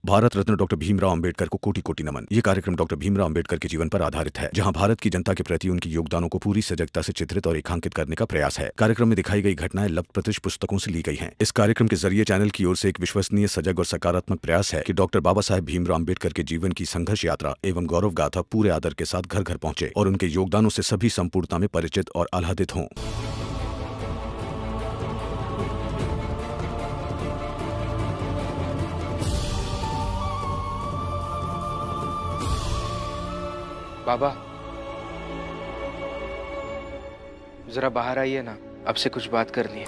Bharat Ratna doctor Bhimrao Ambedkar को कोटि कोटि नमन। ये कार्यक्रम डॉक्टर भीमराव अंबेडकर के जीवन पर आधारित है, जहां भारत की जनता के प्रति उनके योगदानों को पूरी सजगता से चित्रित और रेखांकित करने का प्रयास है। कार्यक्रम में दिखाई गई घटनाएं लब्ध-प्रतिष्ठ पुस्तकों से ली गई हैं। इस कार्यक्रम के जरिए चैनल की ओर से एक विश्वसनीय, सजग और सकारात्मक प्रयास है कि डॉक्टर बाबा साहेब भीमराव अंबेडकर के जीवन की संघर्ष यात्रा एवं गौरव गाथा पूरे आदर के साथ घर घर पहुंचे और उनके योगदानों से सभी संपूर्णता में परिचित और आह्लादित हों। बाबा, जरा बाहर आइए ना, आपसे कुछ बात करनी है।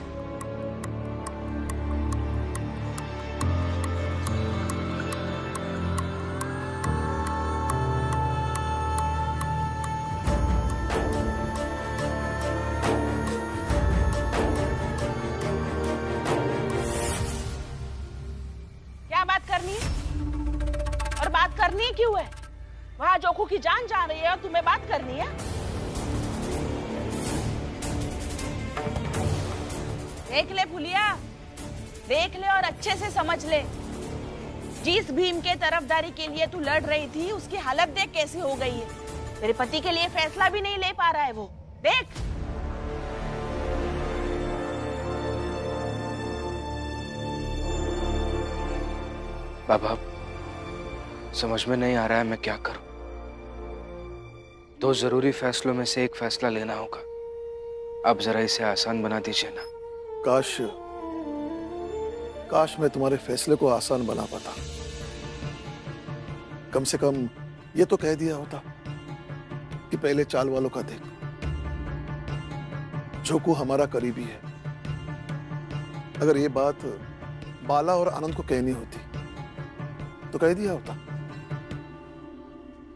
क्या बात करनी है? और बात करनी क्यों है? वहां जोखू की जान जा रही है और तुम्हें बात करनी है? देख ले फुलिया, देख ले और अच्छे से समझ ले। जिस भीम के तरफदारी के लिए तू लड़ रही थी, उसकी हालत देख कैसी हो गई है। तेरे पति के लिए फैसला भी नहीं ले पा रहा है वो। देख, बाबा, समझ में नहीं आ रहा है मैं क्या करूं। दो जरूरी फैसलों में से एक फैसला लेना होगा। आप जरा इसे आसान बना दीजिए ना। काश मैं तुम्हारे फैसले को आसान बना पाता। कम से कम ये तो कह दिया होता कि पहले चाल वालों का देख, जोकू हमारा करीबी है। अगर ये बात बाला और आनंद को कहनी होती तो कह दिया होता,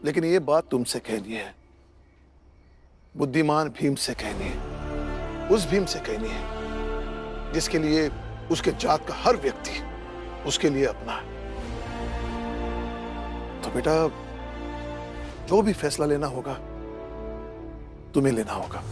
लेकिन ये बात तुमसे कहनी है, बुद्धिमान भीम से कहनी है, उस भीम से कहनी है जिसके लिए उसके जात का हर व्यक्ति उसके लिए अपना है। तो बेटा, जो भी फैसला लेना होगा तुम्हें लेना होगा।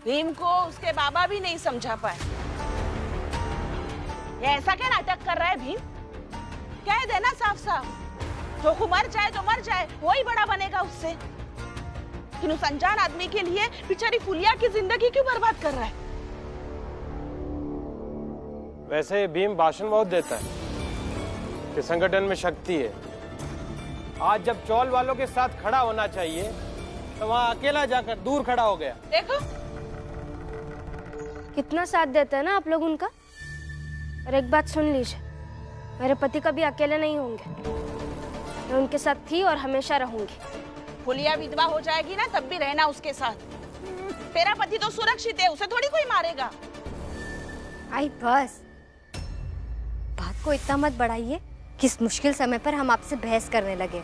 भीम को उसके बाबा भी नहीं समझा पाए। ये ऐसा क्या नाटक कर रहा है भीम? कह देना साफ साफ, जोखू मर जाए तो मर जाए, वही बड़ा बनेगा उससे। लेकिन उस अनजान आदमी के लिए बेचारी फुलिया की जिंदगी क्यों बर्बाद कर रहा है? वैसे ये भीम भाषण बहुत देता है कि संगठन में शक्ति है। आज जब चौल वालों के साथ खड़ा होना चाहिए तो वहां अकेला जाकर दूर खड़ा हो गया। देखो कितना साथ देते हैं ना आप लोग उनका। और एक बात सुन लीजिए, मेरे पति कभी अकेले नहीं होंगे। मैं उनके साथ थी और हमेशा रहूंगी। फुलिया विधवा हो जाएगी ना, तब भी रहना उसके साथ। तेरा पति तो सुरक्षित है, उसे थोड़ी कोई मारेगा। आई बस, बात को इतना मत बढ़ाइए कि इस मुश्किल समय पर हम आपसे बहस करने लगे।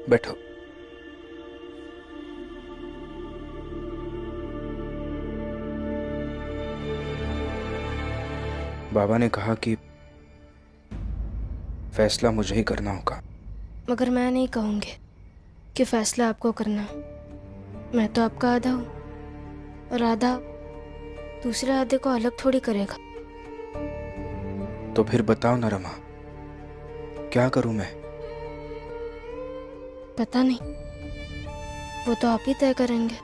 बैठो। बाबा ने कहा कि फैसला मुझे ही करना होगा। मगर मैं नहीं कहूंगी कि फैसला आपको करना। मैं तो आपका आधा हूँ। और आधा दूसरे आधे को अलग थोड़ी करेगा। तो फिर बताओ ना रमा, क्या करूं मैं? पता नहीं, वो तो आप ही तय करेंगे।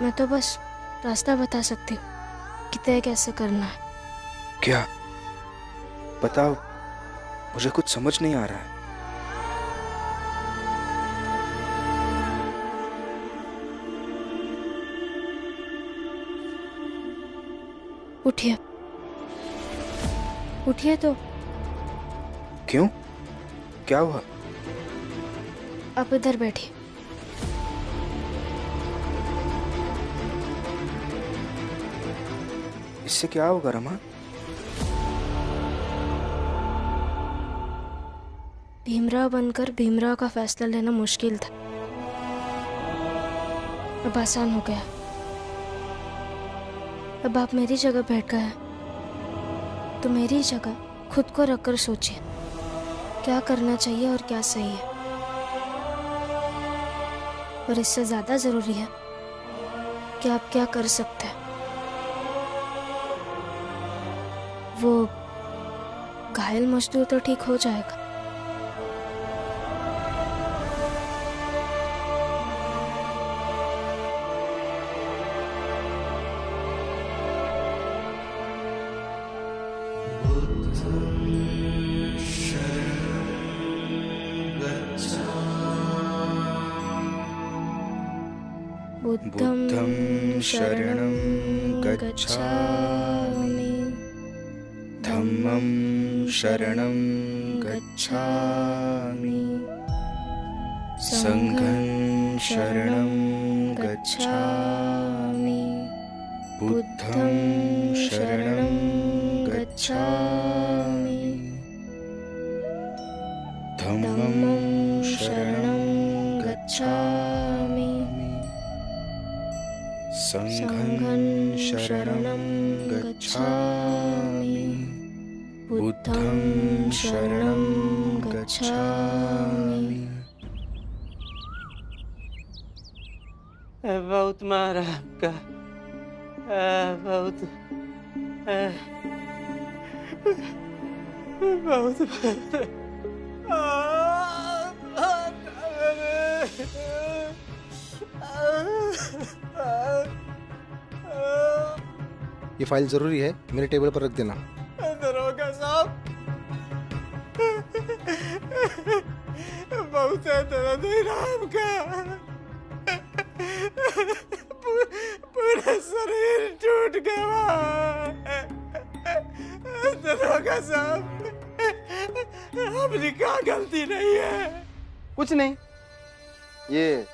मैं तो बस रास्ता बता सकती हूँ कि तय कैसे करना है। क्या? बताओ, मुझे कुछ समझ नहीं आ रहा है। उठिए, उठिए तो। क्यों? क्या हुआ? आप इधर बैठिए। इससे क्या होगा रमा? भीमराव बनकर भीमराव का फैसला लेना मुश्किल था, अब आसान हो गया। अब आप मेरी जगह बैठ गए हैं, तो मेरी जगह खुद को रखकर सोचिए क्या करना चाहिए और क्या सही है। और इससे ज्यादा जरूरी है कि आप क्या कर सकते हैं। वो घायल मजदूर तो ठीक हो जाएगा, बुद्धं शरणं गच्छामि, धम्मं शरणं गच्छामि, संघं शरणं गच्छामि, बुद्धं शरणं गच्छामि, धम्मं शरणं गच्छामि, संघं शरणं गच्छामि, बुद्धं शरणं गच्छामि। बहुत मारा आपका, बहुत बहुत ये फाइल जरूरी है, मेरे टेबल पर रख देना। दरोगा साहब, बहुत दर्द है राम का, पूरा शरीर टूट गया। दरोगा साहब, अपनी क्या गलती नहीं है? कुछ नहीं, ये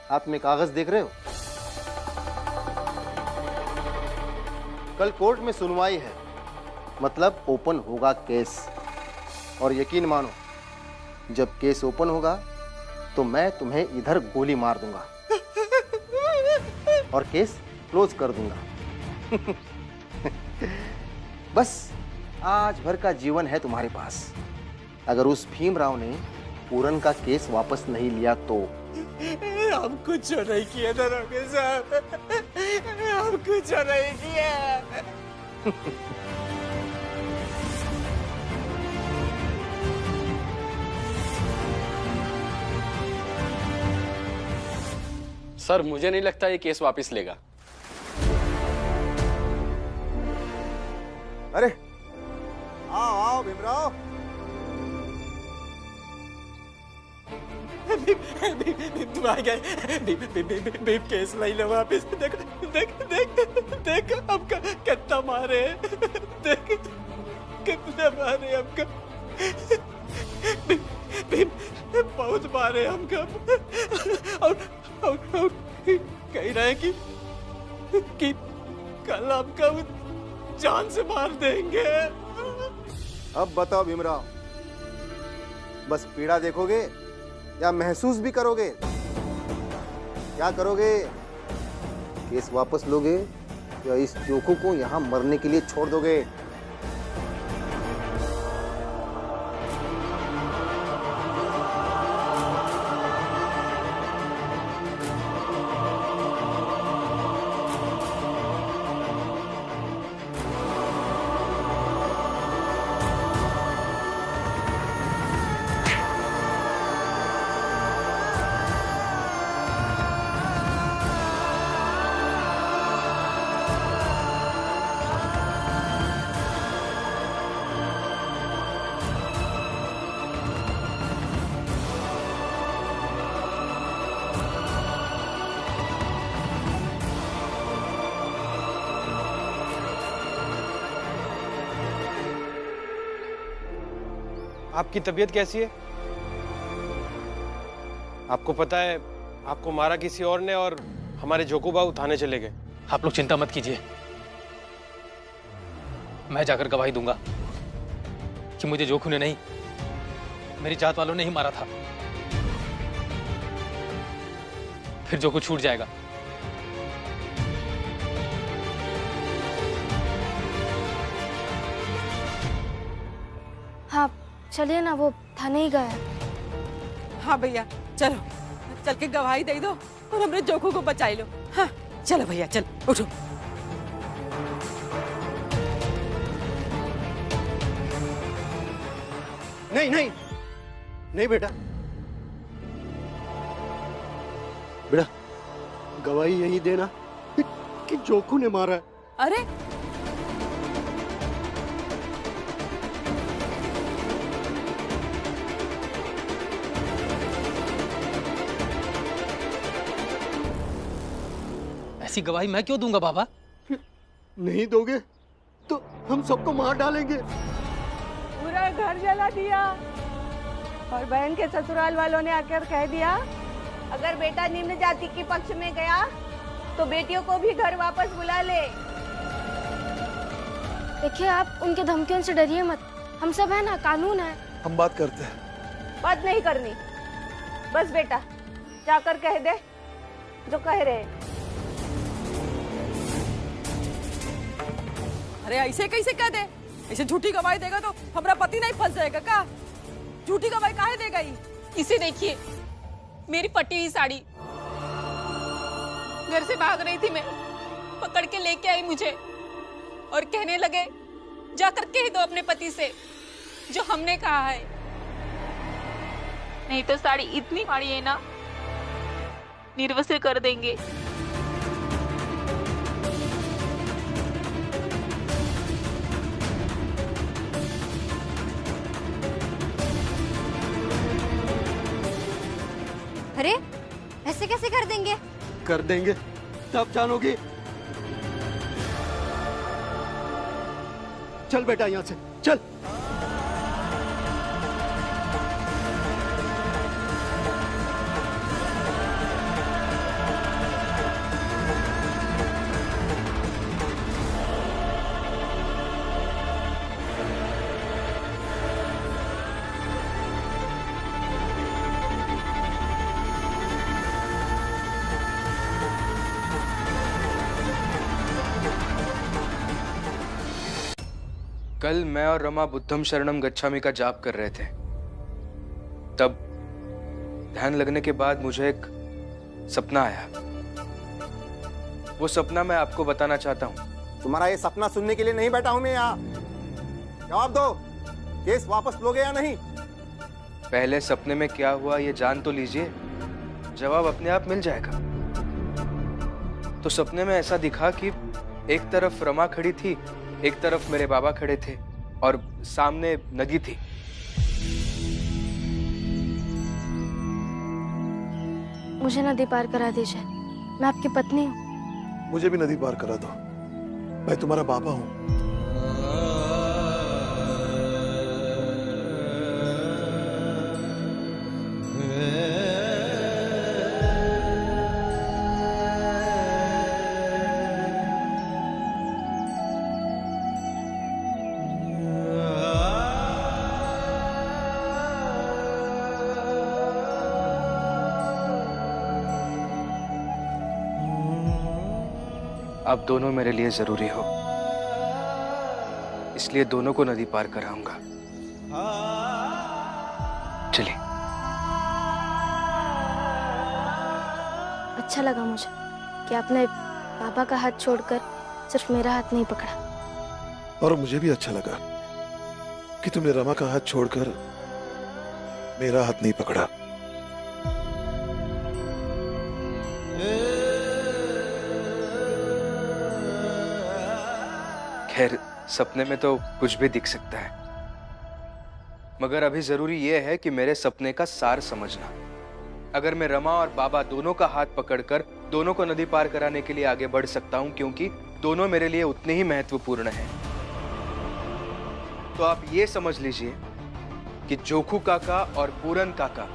हाथ में कागज देख रहे हो? कल कोर्ट में सुनवाई है, मतलब ओपन होगा केस। और यकीन मानो, जब केस ओपन होगा तो मैं तुम्हें इधर गोली मार दूंगा और केस क्लोज कर दूंगा। बस आज भर का जीवन है तुम्हारे पास। अगर उस भीमराव ने पूरन का केस वापस नहीं लिया तो। हम कुछ नहीं किए दरोगा साहब, हम कुछ नहीं किए। सर, मुझे नहीं लगता ये केस वापस लेगा। अरे आओ आओ भीमराव। तुम आ गए। केस नहीं लो वापिस। देख देख देख देख हमका कितना मारे, देख कितना मारे हमका, बहुत मारे हमका। और कह रहे हैं कि कल हमका जान से मार देंगे। अब बताओ भीमराव, बस पीड़ा देखोगे या महसूस भी करोगे? क्या करोगे? केस वापस लोगे या इस चोखू को यहाँ मरने के लिए छोड़ दोगे? आपकी तबीयत कैसी है? आपको पता है आपको मारा किसी और ने और हमारे जोकूबाऊ थाने चले गए। आप लोग चिंता मत कीजिए, मैं जाकर गवाही दूंगा कि मुझे जोखू ने नहीं, मेरी जात वालों ने ही मारा था। फिर जोखू छूट जाएगा। हाँ चलिए ना, वो थाने ही गया। हाँ भैया चलो, चल के गवाही दे दो और हमरे जोखू को बचाई लो। हाँ चलो भैया, चल उठो। नहीं नहीं नहीं बेटा, बेटा गवाही यही देना कि जोखू ने मारा है। अरे ऐसी गवाही मैं क्यों दूंगा बाबा? नहीं दोगे तो हम सबको मार डालेंगे। पूरा घर जला दिया और बहन के ससुराल वालों ने आकर कह दिया अगर बेटा निम्न जाति के पक्ष में गया तो बेटियों को भी घर वापस बुला ले। देखिए आप उनके धमकियों से डरिए मत, हम सब है ना, कानून है। हम बात करते हैं। बात नहीं करनी, बस बेटा जाकर कह दे जो कह रहे। अरे ऐसे कैसे कह दे? ऐसे झूठी गवाही देगा तो हमारा पति नहीं फंस जाएगा का? झूठी गवाही काहे देगा ही? इसे देखिए, मेरी फटी हुई साड़ी, घर से भाग रही थी मैं, पकड़ के लेके आई मुझे और कहने लगे जाकर कह दो अपने पति से जो हमने कहा है, नहीं तो साड़ी इतनी फाड़ी है ना निर्वस्त्र कर देंगे। अरे ऐसे कैसे कर देंगे? कर देंगे तब जानोगी। चल बेटा यहाँ से चल। कल मैं और रमा बुद्धम शरणम गच्छामि का जाप कर रहे थे, तब ध्यान लगने के बाद मुझे एक सपना आया। वो सपना मैं आपको बताना चाहता हूँ। तुम्हारा ये सपना सुनने के लिए नहीं बैठा हूं मैं यहाँ। जवाब दो, केस वापस लोगे या नहीं? पहले सपने में क्या हुआ ये जान तो लीजिए, जवाब अपने आप मिल जाएगा। तो सपने में ऐसा दिखा कि एक तरफ रमा खड़ी थी, एक तरफ मेरे बाबा खड़े थे और सामने नदी थी। मुझे नदी पार करा दीजिए, मैं आपकी पत्नी हूँ। मुझे भी नदी पार करा दो, मैं तुम्हारा बाबा हूँ। आप दोनों मेरे लिए जरूरी हो, इसलिए दोनों को नदी पार कराऊंगा। चलिए। अच्छा लगा मुझे कि आपने पापा का हाथ छोड़कर सिर्फ मेरा हाथ नहीं पकड़ा। और मुझे भी अच्छा लगा कि तुमने रमा का हाथ छोड़कर मेरा हाथ नहीं पकड़ा। खैर, सपने में तो कुछ भी दिख सकता है, मगर अभी जरूरी यह है कि मेरे सपने का सार समझना। अगर मैं रमा और बाबा दोनों का हाथ पकड़कर दोनों को नदी पार कराने के लिए आगे बढ़ सकता हूं, क्योंकि दोनों मेरे लिए उतने ही महत्वपूर्ण हैं, तो आप ये समझ लीजिए कि जोखू काका और पूरन काका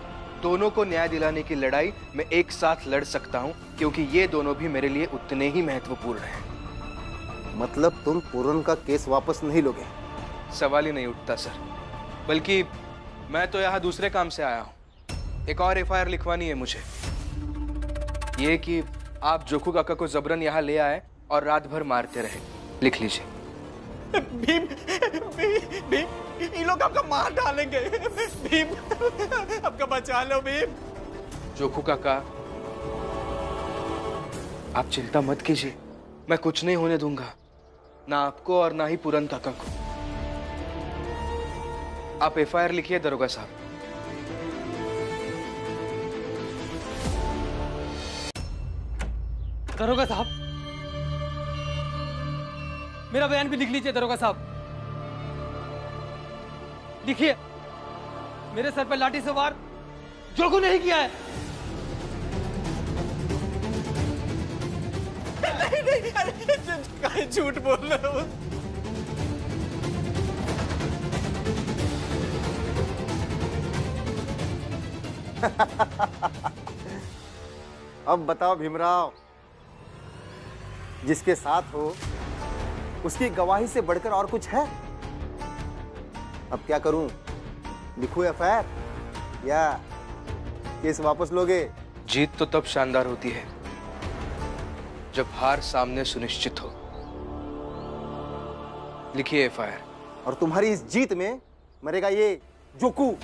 दोनों को न्याय दिलाने की लड़ाई मैं एक साथ लड़ सकता हूं, क्योंकि ये दोनों भी मेरे लिए उतने ही महत्वपूर्ण हैं। मतलब तुम पूरन का केस वापस नहीं लोगे? सवाल ही नहीं उठता सर, बल्कि मैं तो यहाँ दूसरे काम से आया हूँ। एक और एफआईआर लिखवानी है मुझे, ये कि आप जोखू काका को जबरन यहाँ ले आए और रात भर मारते रहे। लिख लीजिए। भीम, भीम, ये लोग आपका मार डालेंगे। भीम, आपका बचा लो भीम। जोखू काका, आप चिंता मत कीजिए, मैं कुछ नहीं होने दूंगा, ना आपको और ना ही पूरन काका को। आप एफआईआर लिखिए दरोगा साहब। दरोगा साहब, मेरा बयान भी लिख लीजिए दरोगा साहब। लिखिए, मेरे सर पर लाठी से वार जोखू नहीं किया है। नहीं, अरे झूठ बोल रहे हो। अब बताओ भीमराव, जिसके साथ हो उसकी गवाही से बढ़कर और कुछ है? अब क्या करूं? लिखूं एफआईआर या केस वापस लोगे? जीत तो तब शानदार होती है जब हार सामने सुनिश्चित हो। लिखिए एफआईआर। और तुम्हारी इस जीत में मरेगा ये जोखू,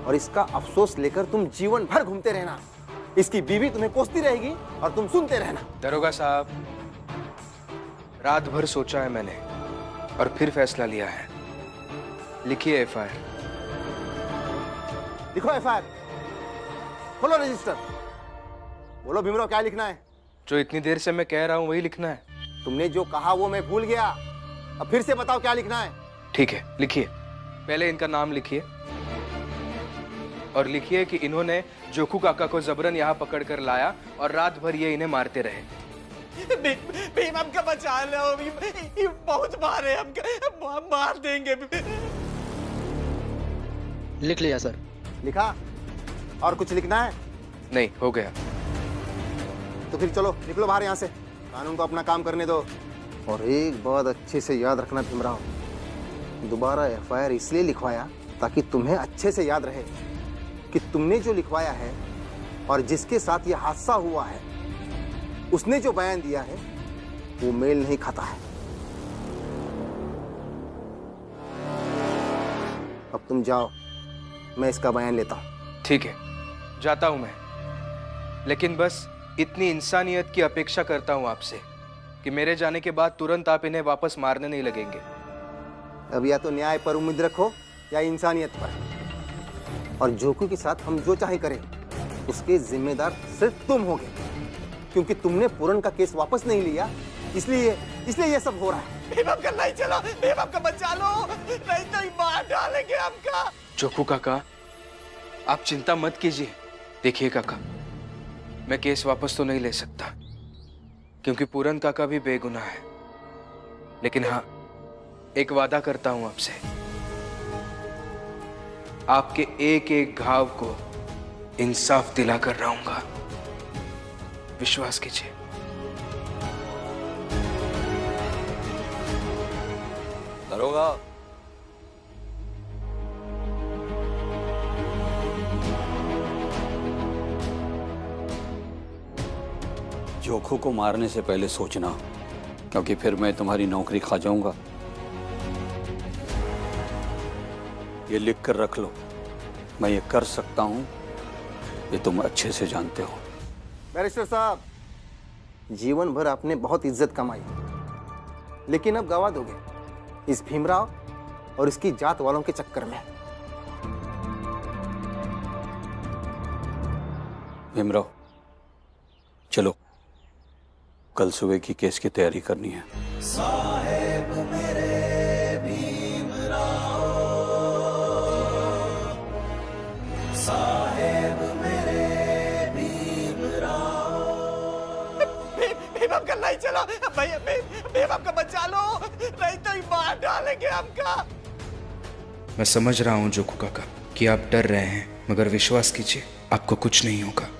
और इसका अफसोस लेकर तुम जीवन भर घूमते रहना। इसकी बीवी तुम्हें कोसती रहेगी और तुम सुनते रहना। दरोगा साहब, रात भर सोचा है मैंने और फिर फैसला लिया है। लिखिए एफआईआर। लिखो एफआईआर, खोलो रजिस्टर, बोलो भीमराव क्या लिखना है? जो इतनी देर से मैं कह रहा हूं वही लिखना है। तुमने जो कहा वो मैं भूल गया, अब फिर से बताओ क्या लिखना है? ठीक है, लिखिए। पहले इनका नाम लिखिए और लिखिए कि इन्होंने जोखू काका को जबरन यहाँ पकड़ कर लाया और रात भर ये इन्हें मारते रहे। भीम, हमका बचा लो भीम, ये बहुत मारे, हमका मार देंगे। लिख लिया सर। लिखा? और कुछ लिखना है? नहीं, हो गया। तो फिर चलो निकलो बाहर यहाँ से, कानून को अपना काम करने दो। और एक बात अच्छे से याद रखना भीमराव, दोबारा एफआईआर इसलिए लिखवाया ताकि तुम्हें अच्छे से याद रहे कि तुमने जो लिखवाया है और जिसके साथ ये हादसा हुआ है उसने जो बयान दिया है वो मेल नहीं खाता है। अब तुम जाओ, मैं इसका बयान लेता हूं। ठीक है, जाता हूं मैं, लेकिन बस इतनी इंसानियत की अपेक्षा करता हूं आपसे कि मेरे जाने के बाद तुरंत आप इन्हें वापस मारने नहीं लगेंगे। अब या तो न्याय पर उम्मीद रखो या इंसानियत पर। और जोखू के साथ हम जो चाहे करें उसके जिम्मेदार सिर्फ तुम होगे, क्योंकि तुमने पूरन का केस वापस नहीं लिया, इसलिए ये सब हो रहा है। भीम का नहीं चलो, भीम का बचा लो, नहीं तो मार डालेंगे हमका। जोखू काका, आप चिंता मत कीजिए। देखिए काका, मैं केस वापस तो नहीं ले सकता क्योंकि पूरन काका भी बेगुनाह है, लेकिन हाँ, एक वादा करता हूं आपसे, आपके एक एक घाव को इंसाफ दिलाकर रहूंगा। विश्वास कीजिए। दरोगा, जोखू को मारने से पहले सोचना, क्योंकि फिर मैं तुम्हारी नौकरी खा जाऊंगा। ये लिख कर रख लो, मैं ये कर सकता हूं, ये तुम अच्छे से जानते हो। बैरिस्टर साहब, जीवन भर आपने बहुत इज्जत कमाई, लेकिन अब गवा दोगे इस भीमराव और इसकी जात वालों के चक्कर में। भीमराव, चलो, कल सुबह की केस की तैयारी करनी है। साहेब मेरे भीमराव, साहेब मेरे भीमराव। भीम हमका नहीं चलो भैया, भीम हमका बचा लो, नहीं तो मार डालेंगे हमका। मैं समझ रहा हूँ जोकू काका कि आप डर रहे हैं, मगर विश्वास कीजिए आपको कुछ नहीं होगा।